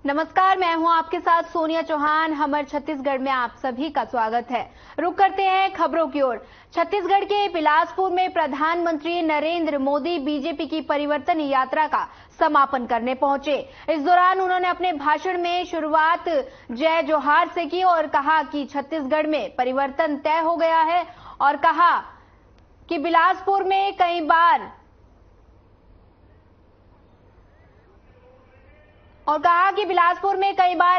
नमस्कार, मैं हूं आपके साथ सोनिया चौहान। हमर छत्तीसगढ़ में आप सभी का स्वागत है। रुक करते हैं खबरों की ओर। छत्तीसगढ़ के बिलासपुर में प्रधानमंत्री नरेंद्र मोदी बीजेपी की परिवर्तन यात्रा का समापन करने पहुंचे। इस दौरान उन्होंने अपने भाषण में शुरुआत जय जोहार से की और कहा कि छत्तीसगढ़ में परिवर्तन तय हो गया है और कहा कि बिलासपुर में कई बार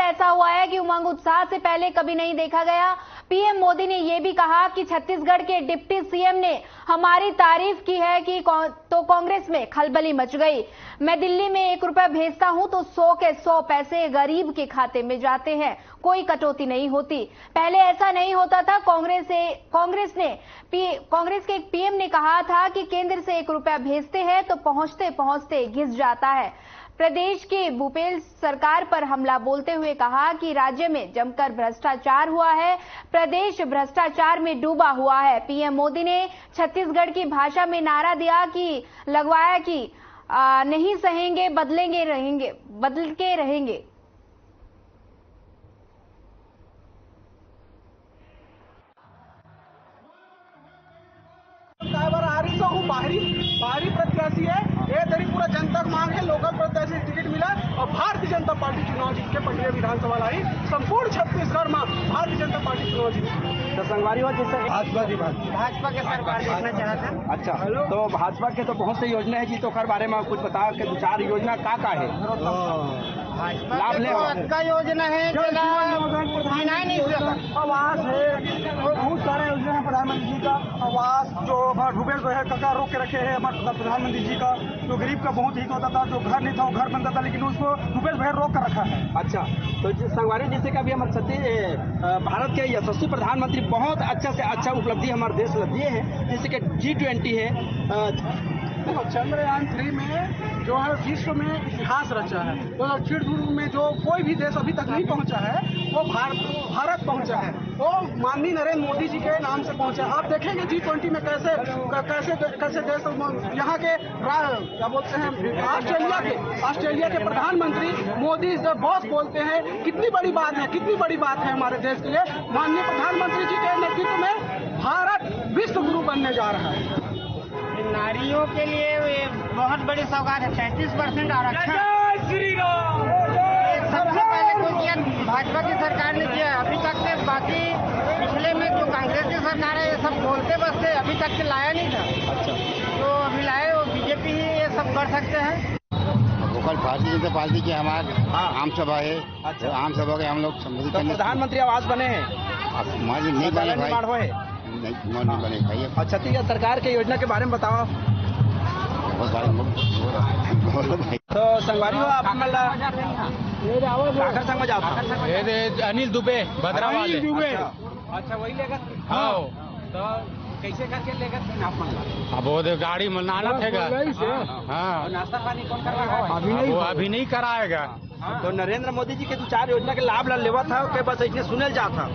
ऐसा हुआ है कि उमंग उत्साह से पहले कभी नहीं देखा गया। पीएम मोदी ने यह भी कहा कि छत्तीसगढ़ के डिप्टी सीएम ने हमारी तारीफ की है कि तो कांग्रेस में खलबली मच गई। मैं दिल्ली में 1 रुपया भेजता हूं तो 100 के 100 पैसे गरीब के खाते में जाते हैं, कोई कटौती नहीं होती। पहले ऐसा नहीं होता था। कांग्रेस के एक पीएम ने कहा था कि केंद्र से 1 रुपया भेजते हैं तो पहुंचते पहुंचते घिस जाता है। प्रदेश की भूपेश सरकार पर हमला बोलते हुए कहा कि राज्य में जमकर भ्रष्टाचार हुआ है, प्रदेश भ्रष्टाचार में डूबा हुआ है। पीएम मोदी ने छत्तीसगढ़ की भाषा में नारा लगवाया कि नहीं सहेंगे, बदल के रहेंगे। बाहरी प्रत्याशी है, ये तरी पूरा जनता मांग है। लोकल प्रत्याशी टिकट मिला और भारतीय जनता पार्टी चुनाव जीत के पंडरिया विधानसभा लाई। संपूर्ण छत्तीसगढ़ में भारतीय जनता पार्टी चुनाव जीती। तो संगवारी हो जिससे भाजपा के सरकार देखना चाह था। अच्छा, तो भाजपा के तो बहुत सी योजना है जी, तो खर बारे में कुछ बताओ कि 2-4 योजना का है लाभ ले का योजना है, आवास है, बहुत सारे योजना है। प्रधानमंत्री जी का आवास जो भूपेश बघेल काका रोक के रखे हैं हमारे प्रधानमंत्री जी का, जो गरीब का बहुत हित होता था, जो घर नहीं था वो घर बनता था, लेकिन उसको भूपेश बघेल रोक कर रखा है। अच्छा, तो संगवारी जैसे कि अभी हमारे भारत के यशस्वी प्रधानमंत्री बहुत अच्छा से अच्छा उपलब्धि हमारे देश में दिए हैं, जैसे कि G20 है। चंद्रयान 3 में जो है विश्व में इतिहास रचा है। 2003 में जो कोई भी देश अभी तक नहीं पहुंचा है वो भारत पहुंचा है, वो माननीय नरेंद्र मोदी जी के नाम से पहुंचा है। आप देखेंगे G20 में कैसे देश यहाँ के क्या बोलते हैं ऑस्ट्रेलिया के प्रधानमंत्री मोदी द बॉस बोलते हैं। कितनी बड़ी बात है हमारे देश के लिए। माननीय प्रधानमंत्री जी के नेतृत्व में भारत विश्व गुरु बनने जा रहा है। नारियों के लिए बहुत बड़ी सौगात है। 33% आरक्षण सबसे पहले कोई किया भाजपा की सरकार ने किया। अभी तक के बाकी पिछले में जो कांग्रेस की सरकार है ये सब बोलते बसते, अभी तक के लाया नहीं था। अच्छा, तो अभी लाए वो बीजेपी ही ये सब कर सकते हैं। कल भारतीय जनता पार्टी की हमारे आम सभा है। अच्छा, आम सभा के हम लोग संबोधित तो प्रधानमंत्री आवास बने हैं, नहीं बने भाई, नहीं बने भाई। और छत्तीसगढ़ सरकार के योजना के बारे में बताओ। तो संगवारी हो आप काकर संग में जाओ। अनिल दुबे भद्रा वाले। अच्छा, वही लेकर। हाँ, तो कैसे करके लेकर आप मतलब अब वो गाड़ी मनाना थे। हाँ, नाश्ता पानी कौन करवाएगा? अभी नहीं कराएगा। तो नरेंद्र मोदी जी के 2-4 योजना के लाभ लेवा था के बस इसने सुनल जाता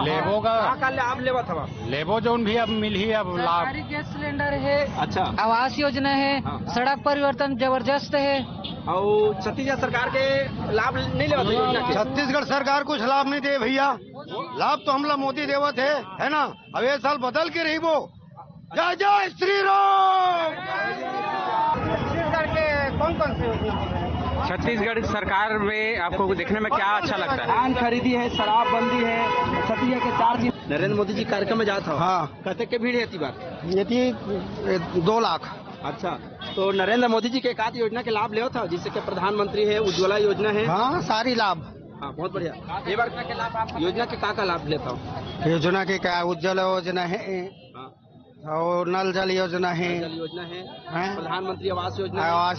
लेबो का लाभ लेवा था। लेबो जो भी अब मिल ही अब लाभ। गैस सिलेंडर है। अच्छा, आवास योजना है। सड़क परिवर्तन जबरदस्त है। और छत्तीसगढ़ सरकार के लाभ नहीं लेवा था योजना के। छत्तीसगढ़ सरकार कुछ लाभ नहीं दे भैया। लाभ तो हमला मोदी देवत है ना। अब ये साल बदल के रही वो। जय जय श्री राम। छत्तीसगढ़ के कौन से योजना? छत्तीसगढ़ सरकार में आपको देखने में क्या अच्छा लगता है? धान खरीदी है, शराब बंदी है, छत्तीसगढ़ के 4 चीज। नरेंद्र मोदी जी कार्यक्रम में जाता। हाँ, कहते के भीड़ है बार ये थी 2 लाख। अच्छा, तो नरेंद्र मोदी जी के एक आध योजना के लाभ ले था, जिससे कि प्रधानमंत्री है, उज्ज्वला योजना है। हाँ, सारी लाभ। हाँ, बहुत बढ़िया। ये बार के लाभ आप योजना के का लाभ लेता हूँ? योजना के क्या उज्ज्वला योजना है और नल जल योजना है, योजना है, प्रधानमंत्री आवास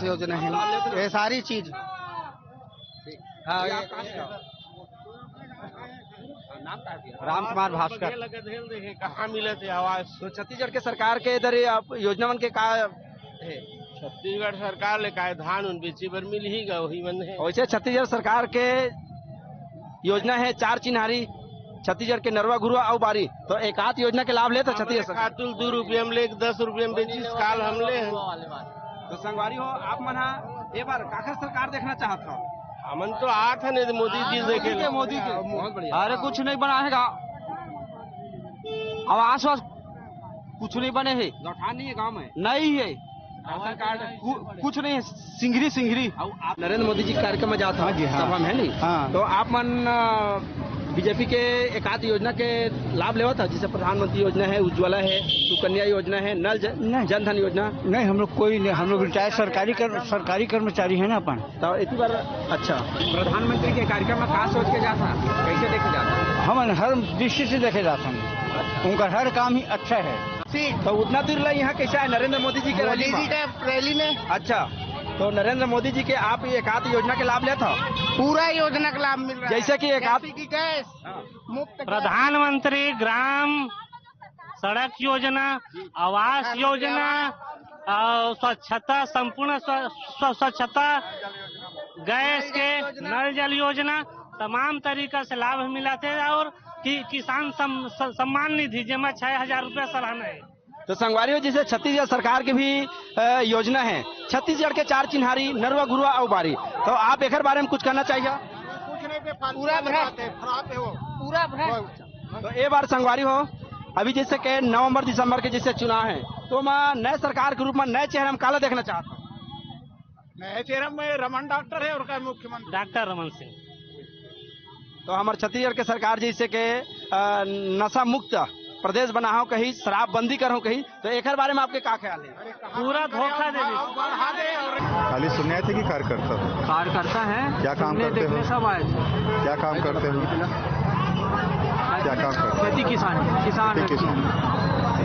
योजना है, ये सारी चीज। राम कुमार भास्कर। कहाँ मिले थे आवास? तो छत्तीसगढ़ के सरकार के इधर योजना मन के का है? छत्तीसगढ़ सरकार ले का धान उन बेची पर मिल ही गया वही मन है। वैसे छत्तीसगढ़ सरकार के योजना है 4 चिन्हारी, छत्तीसगढ़ के नरवा गुरुआ और बारी। तो एक आध योजना के लाभ ले तो छत्तीसगढ़ खातुल 2 रुपये में ले 10 रुपये में बेची काल हमले हैं। तो संगवारी हो आप मना एक बार काकर सरकार देखना चाहता हो? हमन तो आठ है नहीं मोदी जी देखे मोदी के बहुत बढ़िया। अरे कुछ नहीं बना है आवास वास कुछ नहीं बने है। लौटान नहीं है गाँव में नहीं है। राशन कार्ड कुछ नहीं है। सिंगरी आप नरेंद्र मोदी जी के कार्यक्रम में जाता है सभा में है नहीं। हाँ। तो आप मन बीजेपी के एक आध योजना के लाभ लेवा था, जैसे प्रधानमंत्री योजना है, उज्ज्वला है, सुकन्या योजना है, नल जन धन योजना। नहीं, हम लोग कोई नहीं, हम लोग रिटायर्ड सरकारी कर्मचारी है ना अपन। तो इतनी बार अच्छा प्रधानमंत्री के कार्यक्रम में कहाँ सोच के जाता, कैसे देखे जाता? हम हर दृष्टि से देखे जाते हैं, उनका हर काम ही अच्छा है। तो उतना दूर ला यहाँ कैसा है नरेंद्र मोदी जी के रैली में? अच्छा, तो नरेंद्र मोदी जी के आप एक आध योजना के लाभ लेता? पूरा योजना का लाभ मिल रहा है। जैसे कि एक आध की गैस मुफ्त, प्रधानमंत्री ग्राम सड़क योजना, आवास योजना, स्वच्छता, संपूर्ण स्वच्छता, गैस के नल जल योजना, तमाम तरीका से लाभ मिला थे। और किसान सम्मान निधि जमा 6,000 रुपया सालाना है। तो संगवारी जैसे छत्तीसगढ़ सरकार की भी योजना है, छत्तीसगढ़ के 4 चिन्हारी नरवा गुरुआ और बारी, तो आप एक बारे में कुछ कहना चाहिए? पूरा भ्रष्ट। तो एक बार संगवारी हो, अभी जैसे के नवंबर दिसंबर के जैसे चुनाव है, तो मैं नए सरकार के रूप में नए चेहरे में काला देखना चाहता हूँ। नए चेहरे में रमन डॉक्टर है और का मुख्यमंत्री डॉक्टर रमन सिंह। तो हमारे छत्तीसगढ़ के सरकार जैसे के नशा मुक्त प्रदेश बना हो कहीं, शराब बंदी करो कहीं, तो एक बारे में आपके क्या ख्याल है? पूरा धोखा दे खाली सुनने थे कि कार्यकर्ता है, क्या काम करते हो? सब आए। क्या काम करते हो? क्या काम करते? खेती किसान।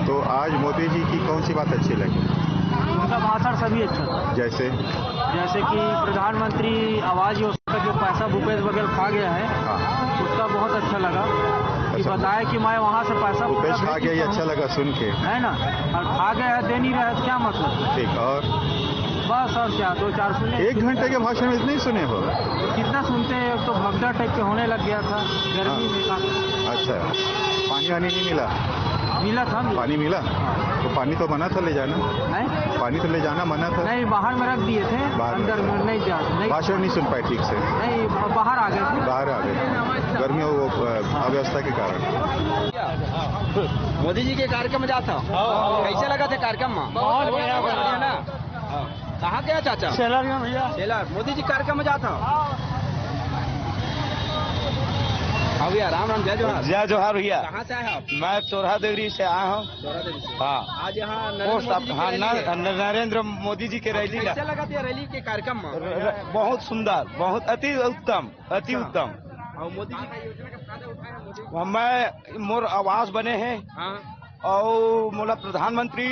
तो आज मोदी जी की कौन सी बात अच्छी लगी? उनका भाषण सभी अच्छा, जैसे कि प्रधानमंत्री आवास योजना का जो पैसा भूपेश बघेल खा गया है, उसका बहुत अच्छा लगा कि बताया कि मैं वहाँ से पैसा भूपेश खा गया, ये अच्छा लगा सुन के, है ना। और खा गया है, दे नहीं रहा है, क्या मतलब? ठीक। और बस और क्या, 2-4 सुने। 1 घंटे के भाषण में इतने ही सुने हो? कितना सुनते हैं, तो भगदड़ टाइप के होने लग गया था गर्मी में काफी। अच्छा, पानी वानी नहीं मिला? मिला था। पानी मिला? तो पानी तो मना था ले जाना है? पानी तो ले जाना मना था? नहीं, बाहर में रख दिए थे, अंदर में नहीं जा। भाषण नहीं सुन पाए ठीक से? नहीं, बाहर आ गए थे। बाहर आ गए गर्मी अव्यवस्था के कारण। मोदी जी के कार्यक्रम में जाता, कैसे लगा था कार्यक्रम में? बहुत बढ़िया ना। कहाँ गया चाचा? सेलर में भैया। सेलर। मोदी जी कार्यक्रम में जाता। भैया राम राम, जय जोहार। जय जोहार भैया। कहाँ से आए आप? मैं चौरा देवरी से आया हूँ। हाँ, आज यहाँ नरेंद्र मोदी जी के रैली। कैसे लगा था रैली के कार्यक्रम में? बहुत सुंदर, बहुत अति उत्तम। और मोदी जी का योजना का फायदा उठाया मोदी? मैं मोर आवास बने हैं। हाँ। और मोला प्रधानमंत्री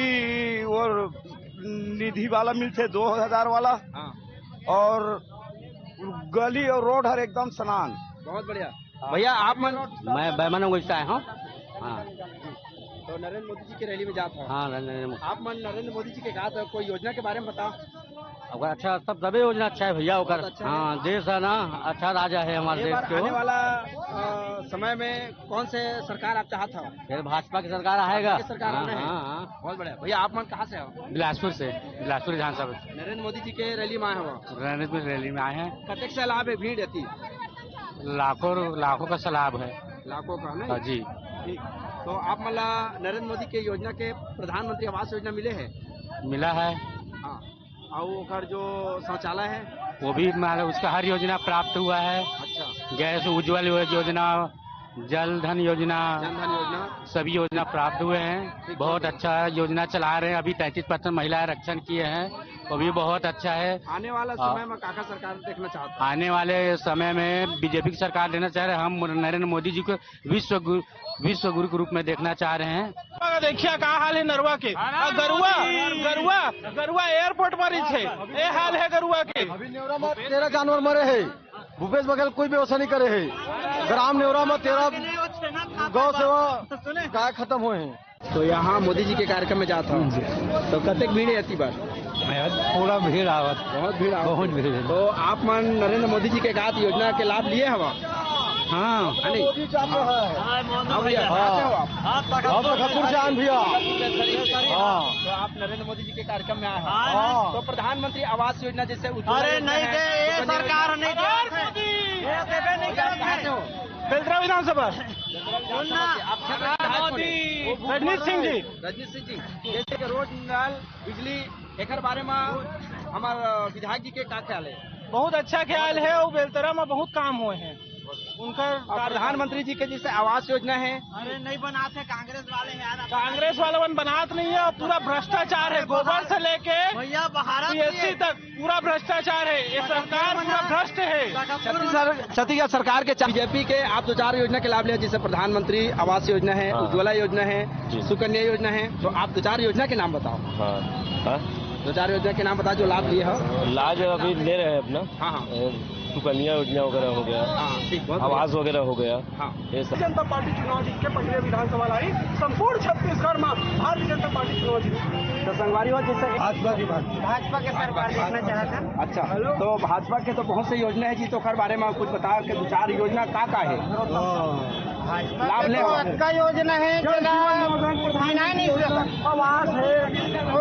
और निधि वाला मिलते 2000 वाला। हाँ। और गली और रोड हर एकदम सनान। बहुत बढ़िया भैया। आप मैं बैमन वैसा आया हूँ। हाँ। तो नरेंद्र मोदी जी की रैली में जाता हूँ। हाँ, आप नरेंद्र मोदी जी के कहा था, कोई योजना के बारे में बताओ। अगर अच्छा सब सभी योजना अच्छा है भैया। हाँ, देश है ना, अच्छा राजा है हमारे देश के। आने वाला समय में कौन से सरकार आप चाहता हो? फिर भाजपा की सरकार आएगा। सरकार आना है। बहुत बढ़िया भैया। आप मन कहाँ से हो? बिलासपुर से, बिलासपुर विधानसभा। नरेंद्र मोदी जी के रैली में आए हो? नरेंद्र रैली में आए हैं। कतेक से लाभ है, भीड़ रहती? लाखों का सलाब है। लाखों का नहीं? हाँ जी। ठीक। तो आप मतलब नरेंद्र मोदी के योजना के प्रधानमंत्री आवास योजना मिले है? मिला है। हाँ। और जो शौचालय है वो भी उसका हर योजना प्राप्त हुआ है। अच्छा। गैस उज्ज्वल योजना, जल धन योजना, सभी योजना प्राप्त हुए हैं। बहुत अच्छा योजना चला रहे हैं। अभी 33% महिला आरक्षण किए हैं, वो भी बहुत अच्छा है। आने वाला समय में काका सरकार देखना चाहते हैं? आने वाले समय में बीजेपी की सरकार देना चाह रहे हैं। हम नरेंद्र मोदी जी को विश्व गुरु के रूप में देखना चाह रहे हैं। देखिए क्या हाल है नरवा के। गरुआ एयरपोर्ट पर ही थे, ये हाल है गरुआ के। अभी नेवरा में 13 जानवर मरे है। भूपेश बघेल कोई व्यवस्था नहीं करे है। ग्राम नेवरा में 13 गौ सेवा गाय खत्म हुए हैं। तो यहाँ मोदी जी के कार्यक्रम में जाता हूँ, तो कतेक भीड़ है बार? पूरा भीड़ आवत, बहुत भीड़। बहुत भीड़। तो आप मन नरेंद्र मोदी जी के योजना के लाभ लिए हवा? हाँ मोदी चाहते हैं भैया। तो आप नरेंद्र मोदी जी के कार्यक्रम में आए हैं। तो प्रधानमंत्री आवास योजना जैसे अरे नहीं दे, ये सरकार नहीं बेलतरा विधानसभा रजनीश सिंह जी जैसे कि रोड नल बिजली एक बारे में हमारे विधायक जी के का ख्याल है? बहुत अच्छा ख्याल है और बेलतरा में बहुत काम हुए हैं उनका। प्रधानमंत्री जी के जैसे आवास योजना है। अरे नहीं बनाते कांग्रेस वाले यार, कांग्रेस वाले बनात नहीं है और पूरा भ्रष्टाचार है। गोबर से लेके भैया भारत पीएससी तक पूरा भ्रष्टाचार है। ये सरकार पूरा भ्रष्ट है। छत्तीसगढ़ सरकार के बीजेपी के आप 2-4 योजना के लाभ लिया, जैसे प्रधानमंत्री आवास योजना है, उज्ज्वला योजना है, सुकन्या योजना है। तो आप 2-4 योजना के नाम बताओ। 2-4 योजना के नाम बताओ जो लाभ लिए हो। लाभ अभी ले रहे हैं अपना। हाँ सुकन्या योजना वगैरह हो गया, आवास वगैरह हो गया। ये सब जनता पार्टी चुनाव जीत के पहले विधानसभा लाई संपूर्ण छत्तीसगढ़ में भारतीय जनता पार्टी चुनाव जीत। तो संगवारी हो जैसे भाजपा के सरकार देखना चाहता। अच्छा, तो भाजपा के तो बहुत सी योजना है जी, तो खर बारे में कुछ बताओ कि 2-4 योजना का है लाभ ले। का योजना है आवास है,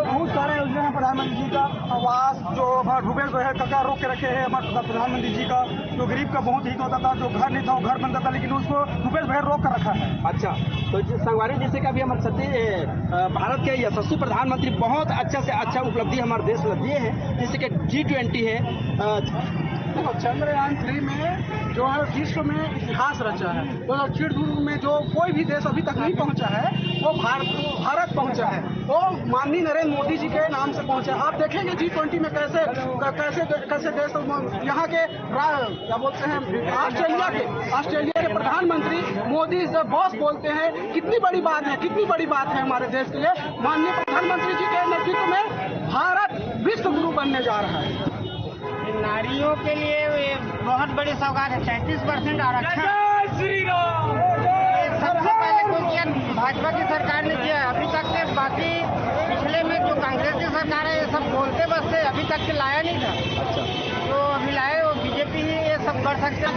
बहुत सारे योजना है प्रधानमंत्री जी का। आवास जो हमारे भूपेश बघेल काका रोक के रखे हैं हमारे प्रधानमंत्री जी का। जो गरीब का बहुत हित होता था, जो घर नहीं था वो घर बनता था, लेकिन उसको भूपेश बघेल रोक कर रखा है। अच्छा, तो संगवारी जैसे कि अभी हमारे भारत के यशस्वी प्रधानमंत्री बहुत अच्छा से अच्छा उपलब्धि हमारे देश में दिए हैं, जैसे कि G20 है। चंद्रयान 3 में जो है विश्व में इतिहास रचा है। तो चिड़दूर में जो कोई भी देश अभी तक नहीं पहुंचा है वो भारत पहुंचा है। वो माननीय नरेंद्र मोदी जी के नाम से पहुंचा है। आप देखेंगे G20 में कैसे देश यहाँ के क्या बोलते हैं ऑस्ट्रेलिया के प्रधानमंत्री मोदी से बॉस बोलते हैं। कितनी बड़ी बात है हमारे देश के लिए। माननीय प्रधानमंत्री जी के नेतृत्व में भारत विश्व गुरु बनने जा रहा है। नारियों के लिए बहुत बड़ी सौगात है। 33% आरक्षण सबसे पहले कोई किया भाजपा की सरकार ने किया। अभी तक के बाकी पिछले में जो कांग्रेस की सरकार है ये सब बोलते बस थे, अभी तक के लाया नहीं था। अच्छा, तो अभी लाए वो बीजेपी ही ये सब कर सकते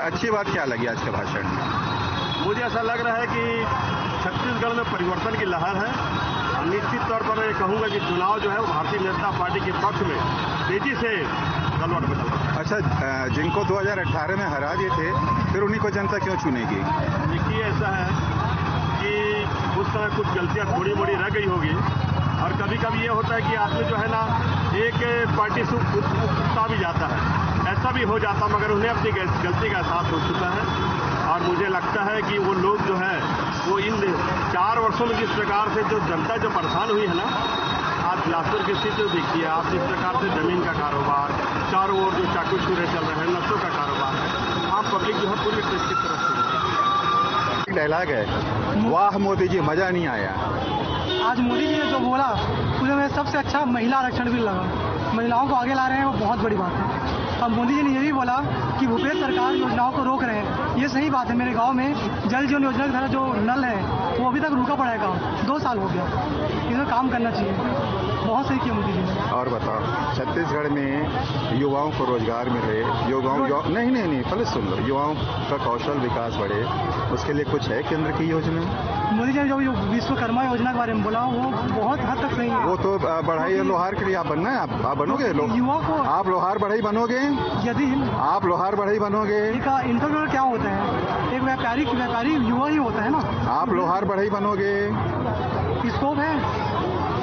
अच्छी बात क्या लगी आज के भाषण में? मुझे ऐसा लग रहा है कि छत्तीसगढ़ में परिवर्तन की लहर है। निश्चित तौर पर मैं कहूंगा कि चुनाव जो है वो भारतीय जनता पार्टी के पक्ष में तेजी से गलवट बदल रहा है। अच्छा, जिनको 2018 में हरा दिए थे फिर उन्हीं को जनता क्यों चुनेगी? देखिए, ऐसा है कि उस समय कुछ गलतियां थोड़ी मोड़ी रह गई होगी और कभी कभी ये होता है कि आदमी जो है ना एक पार्टी से उकता भी जाता है, ऐसा भी हो जाता, मगर उन्हें अपनी गलती का एहसास हो चुका है। और मुझे लगता है कि वो लोग जो है वो इन 4 वर्षों में जिस प्रकार से जो जनता जो परेशान हुई है ना, आज बिलासपुर की स्थिति देखिए आप, जिस प्रकार से जमीन का कारोबार, चारों ओर जो चाकू छुरे चल रहे हैं, नशों का कारोबार है, आम पब्लिक जो है पूरी किस तरफ से डायलॉग है, वाह मोदी जी मजा नहीं आया। आज मोदी जी ने जो बोला उसमें सबसे अच्छा महिला आरक्षण भी लगा। महिलाओं को आगे ला रहे हैं, वो बहुत बड़ी बात है। अब मोदी जी ने ये भी बोला कि भूपेश सरकार योजनाओं को रोक रहे हैं। ये सही बात है। मेरे गांव में जल जीवन योजना का जो नल है वो अभी तक रुका पड़ा है काम, 2 साल हो गया। इसमें काम करना चाहिए, बहुत सही किया मोदी जी ने। और बताओ, छत्तीसगढ़ में युवाओं को रोजगार मिले, नहीं पहले सुन लो, युवाओं का कौशल विकास बढ़े, उसके लिए कुछ है केंद्र की योजना? मोदी जी ने जो विश्वकर्मा योजना के बारे में बोला वो बहुत हद तक सही है। वो तो बढ़ाई लोहार के लिए आप बनना है, आप बनोगे युवा को। आप लोहार बढ़ाई बनोगे? यदि आप लोहार बढ़ाई बनोगे? इंटरव्यू क्या होता है, एक व्यापारी युवा ही होता है ना। आप लोहार बढ़ाई बनोगे? स्कोप है।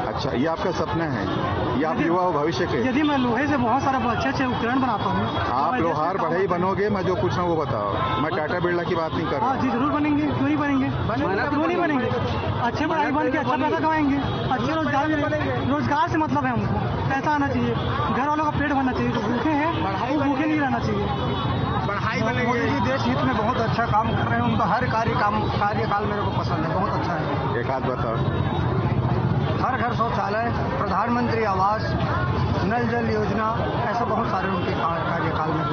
अच्छा, ये आपका सपना है, ये आप युवा भविष्य के। यदि मैं लोहे से बहुत सारा अच्छे उपकरण बनाता हूँ। आप लोहार बढ़ाई बनोगे? मैं जो पूछ रहा हूँ वो बताओ। मैं टाटा बिरला की बात नहीं कर रहा। जी जरूर बनेंगे, क्यों नहीं बनेंगे, क्यों नहीं बनेंगे। अच्छे पढ़ाई बन के अच्छा पैसा कमाएंगे, अच्छे रोजगार से मतलब है हमको, पैसा आना चाहिए, घर वालों का पेट भरना चाहिए। जो भूखे हैं वो भूखे नहीं रहना चाहिए। मोदी जी देश हित में बहुत अच्छा काम कर रहे हैं, उनका हर कार्यकाल मेरे को पसंद है, बहुत अच्छा है। एक हाथ बताओ। हर घर शौचालय, प्रधानमंत्री आवास, नल जल योजना, ऐसे बहुत सारे उनके कार्यकाल में।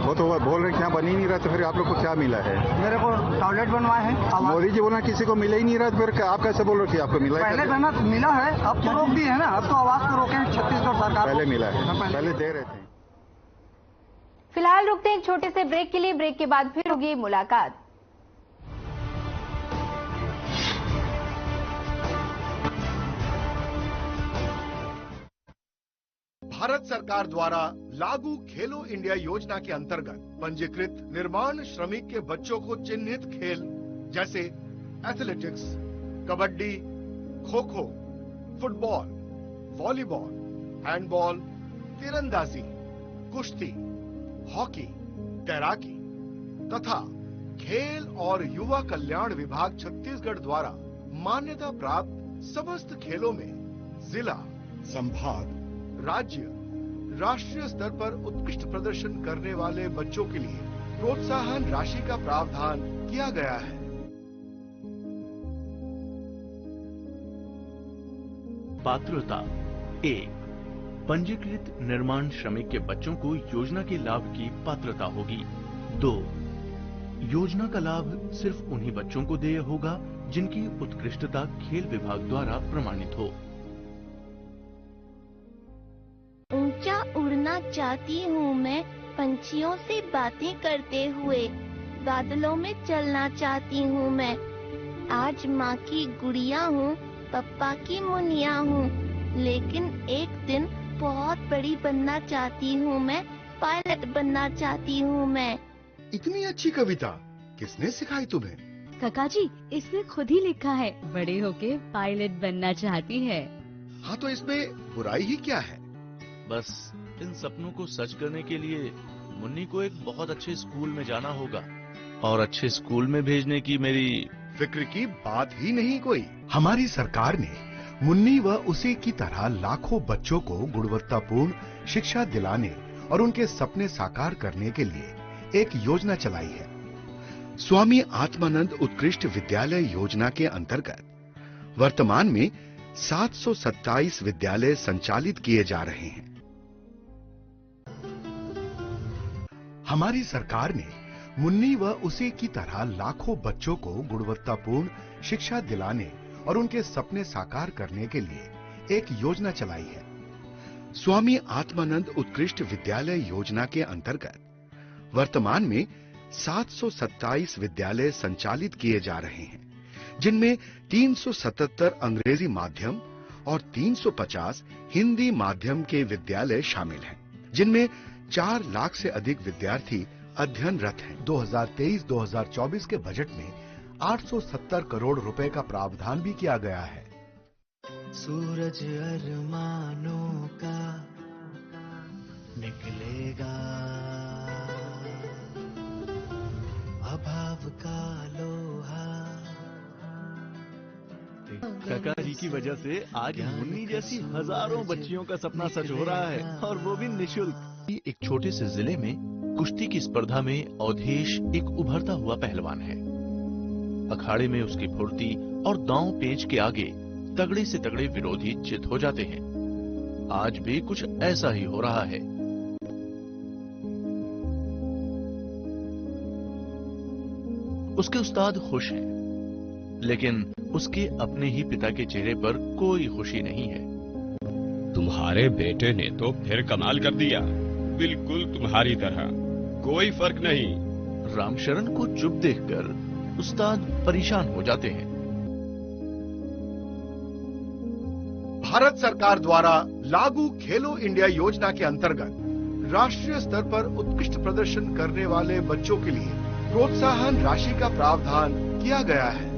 वो तो बोल रहे क्या बन ही नहीं रहा, तो फिर आप लोग को क्या मिला है? मेरे को टॉयलेट बनवाए हैं। मोदी जी बोला किसी को मिला ही नहीं रहा, तो फिर आप कैसे बोल रहे कि आपको मिला? पहले मिला है, अब तो रोक दिए है ना, अब तो आवास को रोके छत्तीसगढ़ सरकार। पहले मिला है, पहले दे रहे थे। फिलहाल रुकते हैं एक छोटे से ब्रेक के लिए। ब्रेक के बाद फिर होगी मुलाकात। भारत सरकार द्वारा लागू खेलो इंडिया योजना के अंतर्गत पंजीकृत निर्माण श्रमिक के बच्चों को चिन्हित खेल जैसे athletics, kabaddi, kho kho, football, volleyball, handball, तीरंदाजी, कुश्ती, हॉकी, तैराकी तथा खेल और युवा कल्याण विभाग छत्तीसगढ़ द्वारा मान्यता प्राप्त समस्त खेलों में जिला, संभाग, राज्य, राष्ट्रीय स्तर पर उत्कृष्ट प्रदर्शन करने वाले बच्चों के लिए प्रोत्साहन राशि का प्रावधान किया गया है। पात्रता: 1. पंजीकृत निर्माण श्रमिक के बच्चों को योजना के लाभ की पात्रता होगी। 2. योजना का लाभ सिर्फ उन्हीं बच्चों को देय होगा जिनकी उत्कृष्टता खेल विभाग द्वारा प्रमाणित हो। ऊंचा उड़ना चाहती हूँ मैं, पंछियों से बातें करते हुए, बादलों में चलना चाहती हूँ मैं। आज माँ की गुड़िया हूँ, पप्पा की मुनिया हूँ, लेकिन एक दिन बहुत बड़ी बनना चाहती हूँ मैं, पायलट बनना चाहती हूँ मैं। इतनी अच्छी कविता किसने सिखाई तुम्हें? काका जी, इसने खुद ही लिखा है, बड़े होके पायलट बनना चाहती है। हाँ, तो इसमें बुराई ही क्या है? बस इन सपनों को सच करने के लिए मुन्नी को एक बहुत अच्छे स्कूल में जाना होगा, और अच्छे स्कूल में भेजने की मेरी फिक्र की बात ही नहीं कोई। हमारी सरकार ने मुन्नी व उसी की तरह लाखों बच्चों को गुणवत्तापूर्ण शिक्षा दिलाने और उनके सपने साकार करने के लिए एक योजना चलाई है। स्वामी आत्मानंद उत्कृष्ट विद्यालय योजना के अंतर्गत वर्तमान में 727 विद्यालय संचालित किए जा रहे हैं। हमारी सरकार ने मुन्नी व उसी की तरह लाखों बच्चों को गुणवत्तापूर्ण शिक्षा दिलाने और उनके सपने साकार करने के लिए एक योजना चलाई है। स्वामी आत्मानंद उत्कृष्ट विद्यालय योजना के अंतर्गत वर्तमान में 727 विद्यालय संचालित किए जा रहे हैं, जिनमें 377 अंग्रेजी माध्यम और 350 हिंदी माध्यम के विद्यालय शामिल हैं, जिनमें 4 लाख से अधिक विद्यार्थी अध्ययनरत हैं। 2023-2024 के बजट में 870 करोड़ रुपए का प्रावधान भी किया गया है। सूरज अरमानों का निकलेगा, अभाव का लोहा। काका जी की वजह से आज मुन्नी जैसी हजारों बच्चियों का सपना सच हो रहा है, और वो भी निःशुल्क। एक छोटे से जिले में कुश्ती की स्पर्धा में अवधेश एक उभरता हुआ पहलवान है। अखाड़े में उसकी फुर्ती और दांव पेंच के आगे तगड़े से तगड़े विरोधी चित हो जाते हैं। आज भी कुछ ऐसा ही हो रहा है। उसके उस्ताद खुश हैं, लेकिन उसके अपने ही पिता के चेहरे पर कोई खुशी नहीं है। तुम्हारे बेटे ने तो फिर कमाल कर दिया, बिल्कुल तुम्हारी तरह, कोई फर्क नहीं। रामशरण को चुप देखकर उस्ताद परेशान हो जाते हैं। भारत सरकार द्वारा लागू खेलो इंडिया योजना के अंतर्गत राष्ट्रीय स्तर पर उत्कृष्ट प्रदर्शन करने वाले बच्चों के लिए प्रोत्साहन राशि का प्रावधान किया गया है।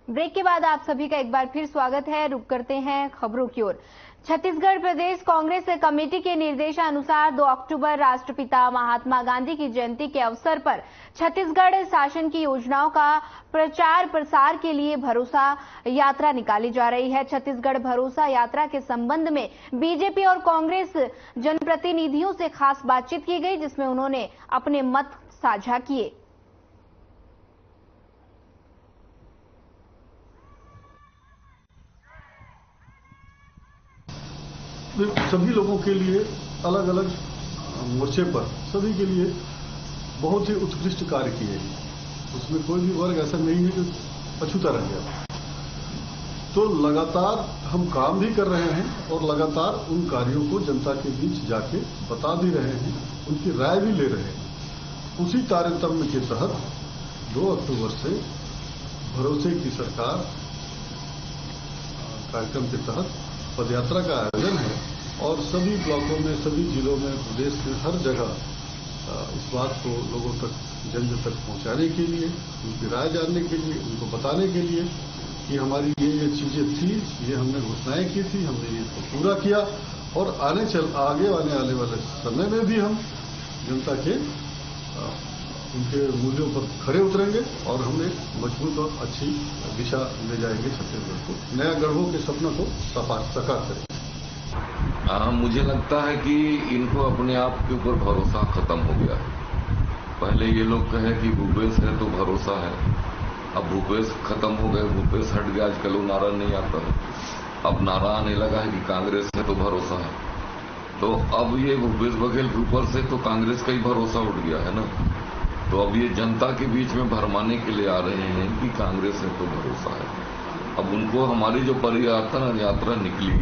ब्रेक के बाद आप सभी का एक बार फिर स्वागत है। रुक करते हैं खबरों की ओर। छत्तीसगढ़ प्रदेश कांग्रेस कमेटी के निर्देशानुसार 2 अक्टूबर राष्ट्रपिता महात्मा गांधी की जयंती के अवसर पर छत्तीसगढ़ शासन की योजनाओं का प्रचार प्रसार के लिए भरोसा यात्रा निकाली जा रही है। छत्तीसगढ़ भरोसा यात्रा के संबंध में बीजेपी और कांग्रेस जनप्रतिनिधियों से खास बातचीत की गई, जिसमें उन्होंने अपने मत साझा किए। सभी लोगों के लिए अलग अलग मोर्चे पर सभी के लिए बहुत ही उत्कृष्ट कार्य किए हैं। उसमें कोई भी वर्ग ऐसा नहीं है जो अछूता रह गया। तो लगातार हम काम भी कर रहे हैं और लगातार उन कार्यों को जनता के बीच जाके बता भी रहे हैं, उनकी राय भी ले रहे हैं। उसी तारतम्य के तहत 2 अक्टूबर से भरोसे की सरकार कार्यक्रम के तहत पदयात्रा का आयोजन है और सभी ब्लॉकों में, सभी जिलों में, प्रदेश में हर जगह इस बात को लोगों तक, जन तक पहुंचाने के लिए, उनकी राय जानने के लिए, उनको बताने के लिए कि हमारी ये चीजें थी, ये हमने घोषणाएं की थी, हमने ये तो पूरा किया और आगे आने वाले समय में भी हम जनता के उनके मूल्यों पर खरे उतरेंगे और हम एक मजबूत और अच्छी दिशा ले जाएंगे छत्तीसगढ़ को, नया गढ़वों के सपना को साकार करेंगे। मुझे लगता है कि इनको अपने आप के ऊपर भरोसा खत्म हो गया है। पहले ये लोग कहे कि भूपेश है तो भरोसा है, अब भूपेश खत्म हो गए, भूपेश हट गया, आजकल वो नारा नहीं आता है। अब नारा आने लगा है कि कांग्रेस है तो भरोसा है। तो अब ये भूपेश बघेल के ऊपर से तो कांग्रेस का ही भरोसा उठ गया है ना। तो अब ये जनता के बीच में भरमाने के लिए आ रहे हैं कि कांग्रेस है तो भरोसा है। अब उनको हमारी जो परिवर्तन यात्रा निकली,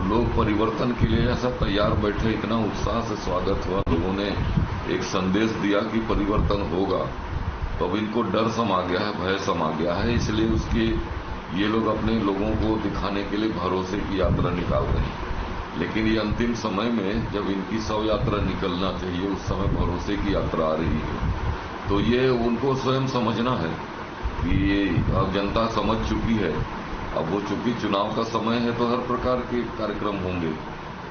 लोग परिवर्तन के लिए ऐसा तैयार बैठे, इतना उत्साह से स्वागत हुआ, लोगों ने एक संदेश दिया कि परिवर्तन होगा। तो अब इनको डर समा गया है, भय समा गया है, इसलिए उसके ये लोग अपने लोगों को दिखाने के लिए भरोसे की यात्रा निकाल रहे हैं। लेकिन ये अंतिम समय में जब इनकी 100 यात्रा निकलना चाहिए, उस समय भरोसे की यात्रा आ रही है। तो ये उनको स्वयं समझना है कि ये अब जनता समझ चुकी है, अब वो चूंकि चुनाव का समय है तो हर प्रकार के कार्यक्रम होंगे।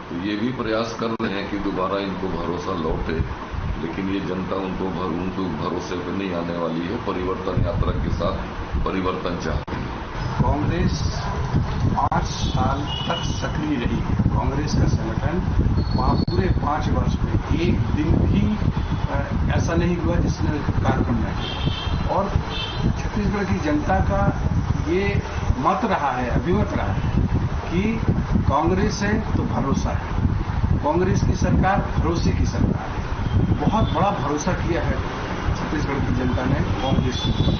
तो ये भी प्रयास कर रहे हैं कि दोबारा इनको भरोसा लौटे, लेकिन ये जनता उनको भरोसे पे नहीं आने वाली है। परिवर्तन यात्रा के साथ परिवर्तन चाहती है। कांग्रेस 5 साल तक सक्रिय रही है। कांग्रेस का संगठन वहाँ पूरे 5 वर्ष में एक दिन भी ऐसा नहीं हुआ जिसने कार्यक्रम नहीं किया। और छत्तीसगढ़ की जनता का ये मत रहा है, अभिमत रहा है कि कांग्रेस है तो भरोसा है। कांग्रेस की सरकार भरोसे की सरकार है। बहुत बड़ा भरोसा किया है छत्तीसगढ़ की जनता ने कांग्रेस को।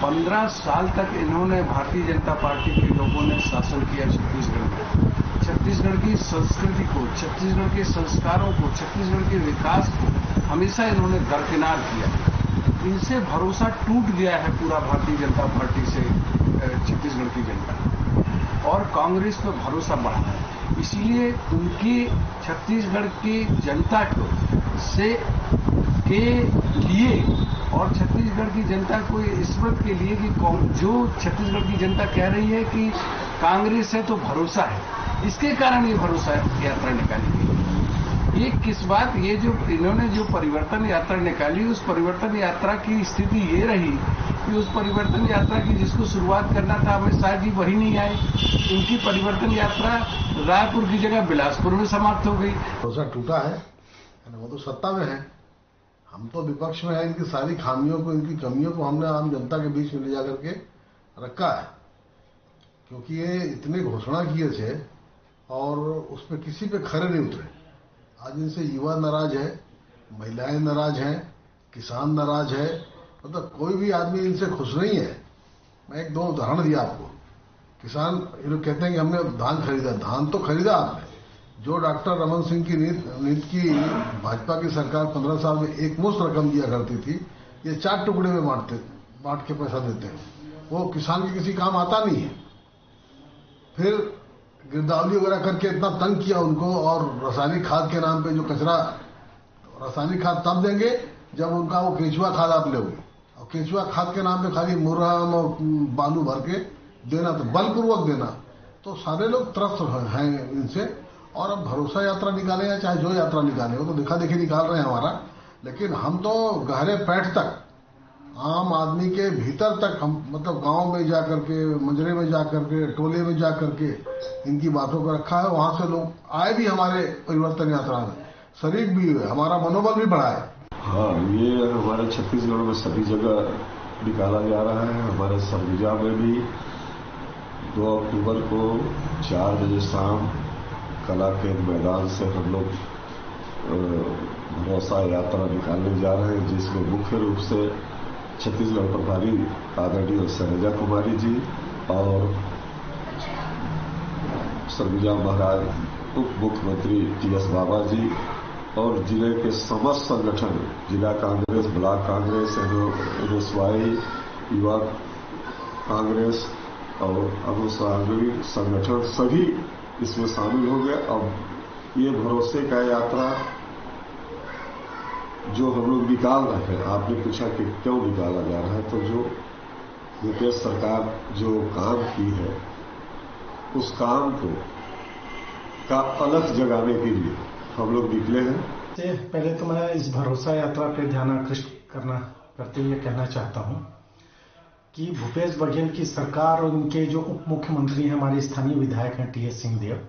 15 साल तक इन्होंने, भारतीय जनता पार्टी के लोगों ने शासन किया छत्तीसगढ़ में। छत्तीसगढ़ की संस्कृति को, छत्तीसगढ़ के संस्कारों को, छत्तीसगढ़ के विकास को हमेशा इन्होंने दरकिनार किया। इनसे भरोसा टूट गया है पूरा भारतीय जनता पार्टी से छत्तीसगढ़ की जनता, और कांग्रेस पर भरोसा बढ़ा है। इसलिए उनकी छत्तीसगढ़ की जनता के लिए और छत्तीसगढ़ की जनता को इस बात के लिए कि जो छत्तीसगढ़ की जनता कह रही है कि कांग्रेस है तो भरोसा है, इसके कारण ये भरोसा यात्रा निकाली गई। ये किस बात, ये जो इन्होंने जो परिवर्तन यात्रा निकाली, उस परिवर्तन यात्रा की स्थिति ये रही कि उस परिवर्तन यात्रा की जिसको शुरुआत करना था अमित शाह जी, वही नहीं आए। इनकी परिवर्तन यात्रा रायपुर की जगह बिलासपुर में समाप्त हो गई। भरोसा टूटा है, वो तो सत्ता में है। हम तो विपक्ष में है, इनकी सारी खामियों को, इनकी कमियों को हमने आम जनता के बीच में ले जाकर के रखा है, क्योंकि ये इतने घोषणा किए थे और उस पर किसी पे खरे नहीं उतरे। आज इनसे युवा नाराज है, महिलाएं नाराज हैं, किसान नाराज है, मतलब कोई भी आदमी इनसे खुश नहीं है। मैं एक दो उदाहरण दिया आपको। किसान ये लोग कहते हैं कि हमने धान खरीदा, धान तो खरीदा आपने। जो डॉक्टर रमन सिंह की नीति की भाजपा की सरकार 15 साल में एक मुश्त रकम दिया करती थी, ये 4 टुकड़े में बांट के पैसा देते हैं। वो किसान के किसी काम आता नहीं है। फिर गिरदावरी वगैरह करके इतना तंग किया उनको, और रासायनिक खाद के नाम पे जो कचरा, रासायनिक खाद तब देंगे जब उनका वो केंचुआ खाद आप लोगे, और केंचुआ खाद के नाम पे खाली मुरम और बालू भर के देना, तो बलपूर्वक देना। तो सारे लोग त्रस्त हैं इनसे। और अब भरोसा यात्रा निकाले या चाहे जो यात्रा निकाले, वो तो देखा देखी निकाल रहे हैं हमारा, लेकिन हम तो गहरे पैठ तक, आम आदमी के भीतर तक, हम मतलब गांव में जा करके, मंजरे में जा करके, टोले में जा करके इनकी बातों को रखा है। वहां से लोग आए भी हमारे परिवर्तन यात्रा में, शरीक भी हुए, हमारा मनोबल भी बढ़ा है। हाँ, ये हमारे छत्तीसगढ़ में सभी जगह निकाला जा रहा है। हमारे सरगुजा में भी 2 अक्टूबर को 4 बजे शाम कला के मैदान से हम लोग भरोसा यात्रा निकालने जा रहे हैं, जिसमें मुख्य रूप से छत्तीसगढ़ प्रभारी आदरणीय शैलजा कुमारी जी और सरगुजा महाराज उप मुख्यमंत्री टीएस बाबा जी और जिले के समस्त संगठन, जिला कांग्रेस, ब्लॉक कांग्रेस, एनएसवाई, युवा कांग्रेस और अनुसांगिक संगठन सभी इसमें शामिल हो गए। अब ये भरोसे का यात्रा जो हम लोग निकाल रहे हैं, आपने पूछा कि क्यों निकाला जा रहा है, तो जो यूपीए सरकार जो काम की है, उस काम को का अलग जगाने के लिए हम लोग निकले हैं। पहले तो मैं इस भरोसा यात्रा पे ध्यान आकृष्ट करते हुए कहना चाहता हूं कि भूपेश बघेल की सरकार और उनके जो उप मुख्यमंत्री हैं, हमारे स्थानीय विधायक हैं टीएस सिंहदेव,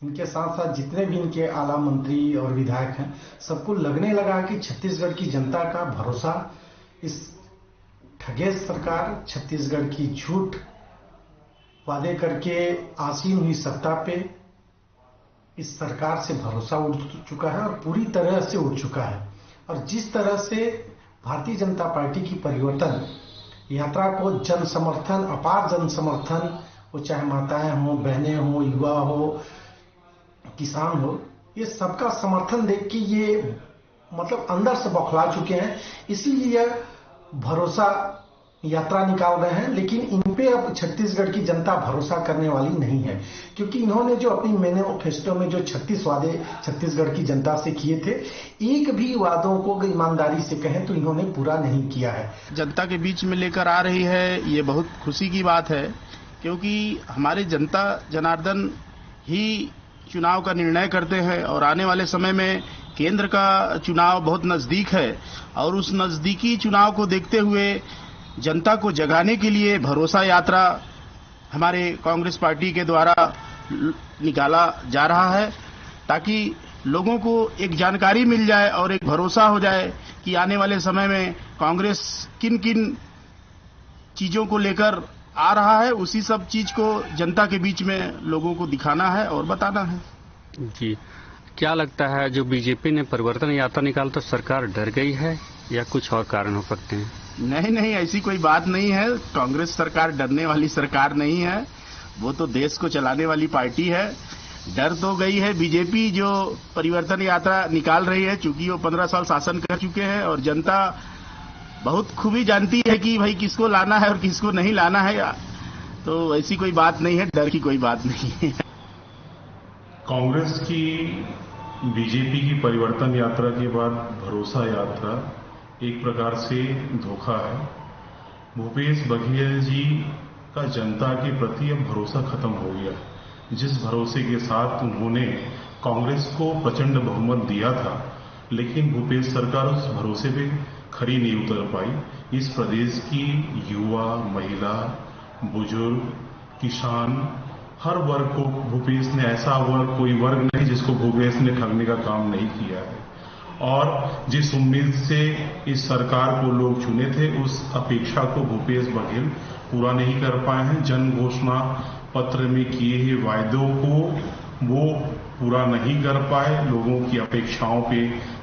इनके साथ साथ जितने भी इनके आला मंत्री और विधायक हैं, सबको लगने लगा कि छत्तीसगढ़ की जनता का भरोसा इस ठगेश सरकार, छत्तीसगढ़ की झूठ वादे करके आसीन हुई सत्ता पे इस सरकार से भरोसा उठ चुका है और पूरी तरह से उठ चुका है। और जिस तरह से भारतीय जनता पार्टी की परिवर्तन यात्रा को जन समर्थन, अपार जन समर्थन, वो चाहे माताएं हो, बहनें हो, युवा हो, किसान हो, ये सबका समर्थन देख के ये मतलब अंदर से बौखला चुके हैं। इसीलिए भरोसा यात्रा निकाल रहे हैं। लेकिन इन पे अब छत्तीसगढ़ की जनता भरोसा करने वाली नहीं है, क्योंकि इन्होंने जो अपनी मैनिफेस्टो में जो 36 वादे छत्तीसगढ़ की जनता से किए थे, एक भी वादों को ईमानदारी से कहें तो इन्होंने पूरा नहीं किया है। जनता के बीच में लेकर आ रही है, ये बहुत खुशी की बात है, क्योंकि हमारे जनता जनार्दन ही चुनाव का निर्णय करते हैं और आने वाले समय में केंद्र का चुनाव बहुत नजदीक है और उस नजदीकी चुनाव को देखते हुए जनता को जगाने के लिए भरोसा यात्रा हमारे कांग्रेस पार्टी के द्वारा निकाला जा रहा है, ताकि लोगों को एक जानकारी मिल जाए और एक भरोसा हो जाए कि आने वाले समय में कांग्रेस किन किन चीजों को लेकर आ रहा है। उसी सब चीज को जनता के बीच में लोगों को दिखाना है और बताना है। जी, क्या लगता है जो बीजेपी ने परिवर्तन यात्रा निकाला तो सरकार डर गई है या कुछ और कारण हो सकते हैं? नहीं, ऐसी कोई बात नहीं है। कांग्रेस सरकार डरने वाली सरकार नहीं है, वो तो देश को चलाने वाली पार्टी है। डर तो गई है बीजेपी जो परिवर्तन यात्रा निकाल रही है, चूंकि वो 15 साल शासन कर चुके हैं और जनता बहुत खूबी जानती है कि भाई किसको लाना है और किसको नहीं लाना है। तो ऐसी कोई बात नहीं है, डर की कोई बात नहीं है। कांग्रेस की बीजेपी की परिवर्तन यात्रा के बाद भरोसा यात्रा एक प्रकार से धोखा है। भूपेश बघेल जी का जनता के प्रति अब भरोसा खत्म हो गया। जिस भरोसे के साथ उन्होंने कांग्रेस को प्रचंड बहुमत दिया था, लेकिन भूपेश सरकार उस भरोसे पे खरी नहीं उतर पाई। इस प्रदेश की युवा, महिला, बुजुर्ग, किसान, हर वर्ग को भूपेश ने, ऐसा वर्ग कोई वर्ग नहीं जिसको भूपेश ने ठगने का काम नहीं किया है। और जिस उम्मीद से इस सरकार को लोग चुने थे उस अपेक्षा को भूपेश बघेल पूरा नहीं कर पाए हैं। जन घोषणा पत्र में किए हुए वायदों को वो पूरा नहीं कर पाए, लोगों की अपेक्षाओं पे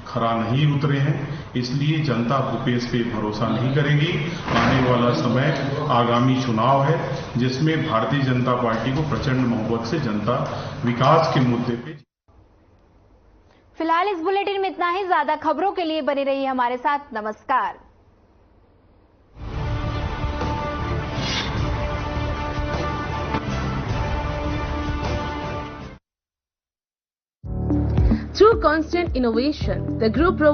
खरा नहीं उतरे हैं, इसलिए जनता भूपेश पे भरोसा नहीं करेगी। आने वाला समय आगामी चुनाव है जिसमें भारतीय जनता पार्टी को प्रचंड बहुमत से जनता विकास के मुद्दे पे। फिलहाल इस बुलेटिन में इतना ही। ज्यादा खबरों के लिए बने रहिए हमारे साथ। नमस्कार। Through constant innovation, the group